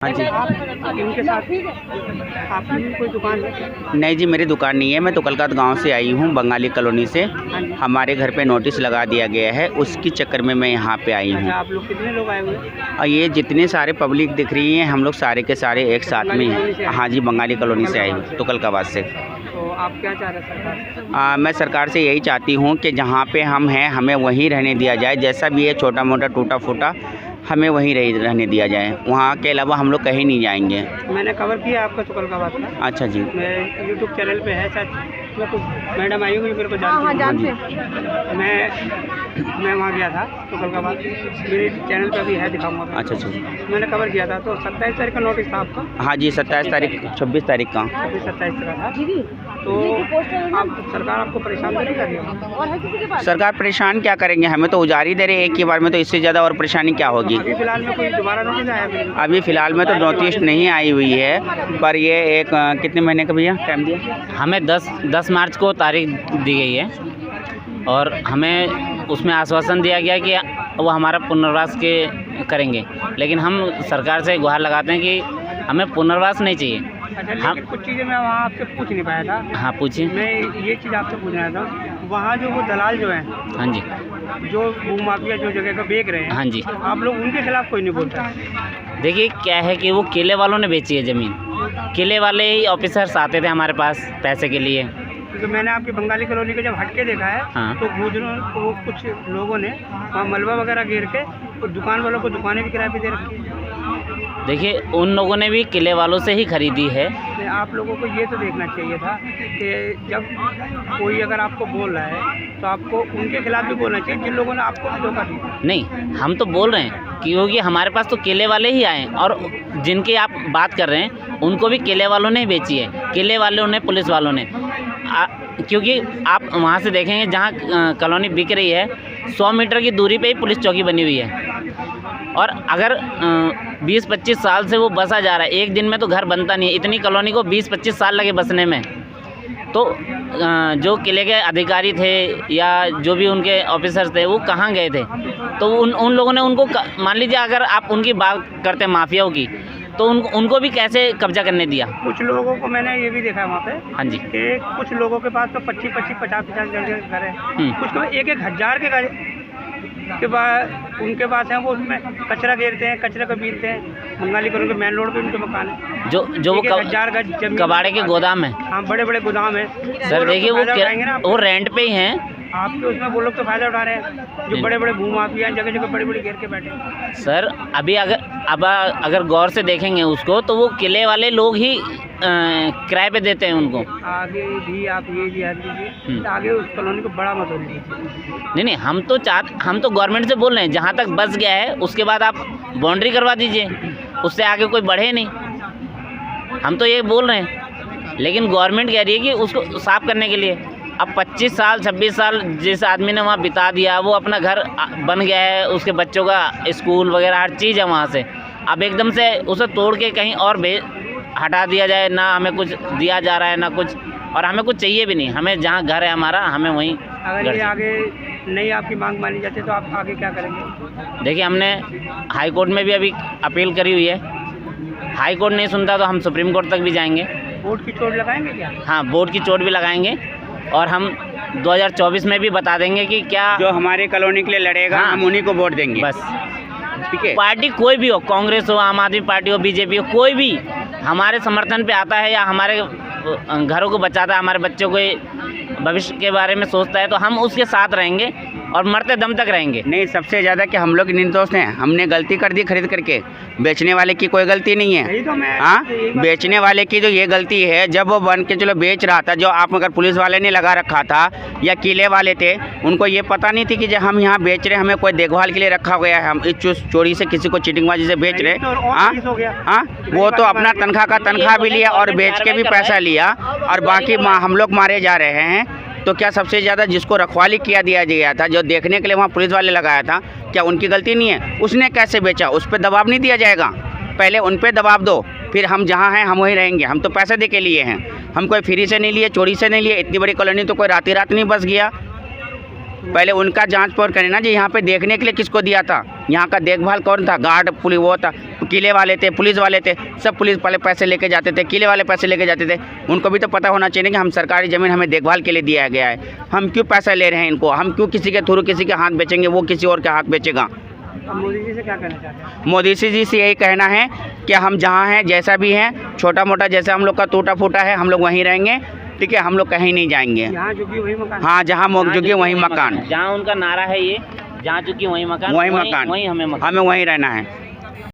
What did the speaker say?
हाँ जी। इनके साथ आपकी भी कोई दुकान है? नहीं जी, मेरी दुकान नहीं है। मैं तुकलकात गांव से आई हूँ, बंगाली कॉलोनी से। हाँ जी। हमारे घर पे नोटिस लगा दिया गया है, उसकी चक्कर में मैं यहाँ पे आई हूँ। अच्छा, आप लोग कितने लोग आए हुए हैं? और ये जितने सारे पब्लिक दिख रही हैं, हम लोग सारे के सारे एक साथ में हैं। हाँ जी, बंगाली कॉलोनी से आई हूँ, तुकलकाबाद से। तो आप क्या चाह रहे हैं सरकार से? मैं सरकार से यही चाहती हूँ कि जहाँ पे हम हैं हमें वहीं रहने दिया जाए। जैसा भी है, छोटा मोटा टूटा फूटा, हमें वहीं रहने दिया जाए। वहाँ के अलावा हम लोग कहीं नहीं जाएंगे। मैंने कवर किया आपका तुकलकाबाद का। अच्छा जी। मैं यूट्यूब चैनल पे है शायद, मैं कुछ मैडम आई हुई मेरे को जानती हैं। मैं वहाँ गया था तुकलकाबाद, मेरे चैनल पे भी है, दिखाऊंगा। अच्छा अच्छा। मैंने कवर किया था। तो 27 तारीख का नोटिस था आपका? हाँ जी, 27 तारीख 26 तारीख का। अभी 27 का था। तो आप सरकार आपको परेशान तो नहीं कर रही है? सरकार परेशान क्या करेंगे, हमें तो उजारी दे रहे एक ही बार में, तो इससे ज़्यादा और परेशानी क्या होगी। अभी फिलहाल में कोई दोबारा नोटिस आया है? अभी फ़िलहाल में तो नोटिस नहीं आई हुई है, पर ये एक कितने महीने का भैया टाइम दिया? हमें 10 मार्च को तारीख दी गई है और हमें उसमें आश्वासन दिया गया कि वो हमारा पुनर्वास के करेंगे। लेकिन हम सरकार से गुहार लगाते हैं कि हमें पुनर्वास नहीं चाहिए। अच्छा, लेकिन कुछ चीज़ें मैं वहाँ आपसे पूछ नहीं पाया था। हाँ, पूछिए। मैं ये चीज़ आपसे पूछ रहा था, वहाँ जो वो दलाल जो हैं, हाँ जी, जो भूमाफिया जो जगह का बेच रहे हैं, हाँ जी। आप लोग उनके खिलाफ कोई नहीं बोलता? देखिए क्या है कि वो किले वालों ने बेची है ज़मीन। किले वाले ही ऑफिसर्स आते थे हमारे पास पैसे के लिए। क्योंकि मैंने आपकी बंगाली कॉलोनी के जब हटके देखा है, हाँ। तो गुजरों वो कुछ लोगों ने वहाँ मलबा वगैरह घेर के और दुकान वालों को दुकानें भी किराए पे दे रखी है। देखिए उन लोगों ने भी किले वालों से ही खरीदी है। आप लोगों को ये तो देखना चाहिए था कि जब कोई अगर आपको बोल रहा है तो आपको उनके खिलाफ भी बोलना चाहिए जिन लोगों ने आपको धोखा दिया। नहीं, हम तो बोल रहे हैं क्योंकि हमारे पास तो किले वाले ही आए और जिनकी आप बात कर रहे हैं उनको भी किले वालों ने ही बेची है। किले वालों ने, पुलिस वालों ने। क्योंकि आप वहाँ से देखेंगे जहाँ कॉलोनी बिक रही है 100 मीटर की दूरी पे ही पुलिस चौकी बनी हुई है। और अगर 20-25 साल से वो बसा जा रहा है, एक दिन में तो घर बनता नहीं है। इतनी कॉलोनी को 20-25 साल लगे बसने में। तो जो किले के अधिकारी थे या जो भी उनके ऑफिसर्स थे वो कहाँ गए थे? तो उन लोगों ने उनको, मान लीजिए अगर आप उनकी बात करते हैं माफियाओं की, तो उनको भी कैसे कब्जा करने दिया? कुछ लोगों को मैंने ये भी देखा है वहाँ पे। हाँ जी। कि कुछ लोगों के पास तो 25-25, 50-50 घर है। कुछ को 1-1 हज़ार के घर के बाद उनके पास है, वो उसमें कचरा घेरते हैं, कचरा को बीनते हैं। बंगाली कॉलोनी के मेन रोड पे उनके मकान है, जो वो 1000 गज कबाड़े के गोदाम है। हाँ, बड़े बड़े गोदाम है। सर देखिए वो रेंट पे ही हैं। आपके उसमें वो लोग तो फायदा उठा रहे हैं, जो बड़े बड़े भूमाफिया हैं, जगह जगह बड़ी बड़ी घेर के बैठे हैं। सर अभी अगर गौर से देखेंगे उसको, तो वो किले वाले लोग ही किराए पे देते हैं उनको। आगे भी आप ये भी लीजिए, आगे उस कॉलोनी को बड़ा मत होने। नहीं, हम तो गवर्नमेंट से बोल रहे हैं जहाँ तक बस गया है उसके बाद आप बाउंड्री करवा दीजिए, उससे आगे कोई बढ़े नहीं। हम तो ये बोल रहे हैं, लेकिन गवर्नमेंट कह रही है कि उसको साफ करने के लिए। अब 25 साल 26 साल जिस आदमी ने वहाँ बिता दिया, वो अपना घर बन गया है, उसके बच्चों का स्कूल वगैरह हर चीज़ है वहाँ से। अब एकदम से उसे तोड़ के कहीं और हटा दिया जाए, ना हमें कुछ दिया जा रहा है ना कुछ, और हमें कुछ चाहिए भी नहीं। हमें जहाँ घर है हमारा, हमें वहीं। अगर ये आगे नहीं आपकी मांग मानी जाती तो आप आगे क्या करेंगे? देखिए हमने हाई कोर्ट में भी अभी अपील करी हुई है। हाई कोर्ट नहीं सुनता तो हम सुप्रीम कोर्ट तक भी जाएंगे। वोट की चोट लगाएंगे क्या? हाँ, वोट की चोट भी लगाएंगे और हम 2024 में भी बता देंगे कि क्या जो हमारे कॉलोनी के लिए लड़ेगा, हाँ, हम उन्हीं को वोट देंगे। बस, ठीक है। पार्टी कोई भी हो, कांग्रेस हो, आम आदमी पार्टी हो, बीजेपी हो, कोई भी हमारे समर्थन पे आता है या हमारे घरों को बचाता है, हमारे बच्चों के भविष्य के बारे में सोचता है, तो हम उसके साथ रहेंगे और मरते दम तक रहेंगे। नहीं, सबसे ज़्यादा कि हम लोग निर्दोष हैं। हमने गलती कर दी खरीद करके, बेचने वाले की कोई गलती नहीं है। तो हाँ, बेचने वाले की जो ये गलती है, जब वो बन के चलो बेच रहा था, जो आप अगर पुलिस वाले ने लगा रखा था या किले वाले थे, उनको ये पता नहीं थी कि जब हम यहाँ बेच रहे हैं हमें कोई देखभाल के लिए रखा गया है, हम इस चोरी से किसी को चीटिंगबाजी से बेच रहे। हाँ, वो तो अपना तनख्वाह का तनख्वाह भी लिया और बेच के भी पैसा लिया, और बाकी हम लोग मारे जा रहे हैं। तो क्या सबसे ज़्यादा जिसको रखवाली दिया गया था, जो देखने के लिए वहाँ पुलिस वाले लगाया था, क्या उनकी गलती नहीं है? उसने कैसे बेचा? उस पर दबाव नहीं दिया जाएगा? पहले उन पर दबाव दो, फिर हम जहाँ हैं हम वहीं रहेंगे। हम तो पैसे दे के लिए हैं, हम कोई फ्री से नहीं लिए, चोरी से नहीं लिए। इतनी बड़ी कॉलोनी तो कोई रात नहीं बस गया। पहले उनका जांच पड़ताल करें ना जी, यहाँ पे देखने के लिए किसको दिया था, यहाँ का देखभाल कौन था, गार्ड पुलिस वो था, किले वाले थे, पुलिस वाले थे, सब पुलिस वाले पैसे लेके जाते थे, किले वाले पैसे लेके जाते थे। उनको भी तो पता होना चाहिए कि हम सरकारी ज़मीन हमें देखभाल के लिए दिया गया है, हम क्यों पैसा ले रहे हैं इनको, हम क्यों किसी के थ्रू किसी के हाथ बेचेंगे, वो किसी और के हाथ बेचेगा। अब मोदी जी से क्या कहना चाहते हैं? मोदी जी से यही कहना है कि हम जहाँ हैं, जैसा भी है, छोटा मोटा जैसा हम लोग का टूटा फूटा है, हम लोग वहीं रहेंगे, ठीक है, हम लोग कहीं नहीं जाएंगे। यहाँ जो भी वही मकान। हाँ, जहाँ झुकी वहीं मकान, जहाँ उनका नारा है ये, जहाँ चुकी वहीं मकान, वहीं मकान, वहीं हमें हमें वहीं रहना है।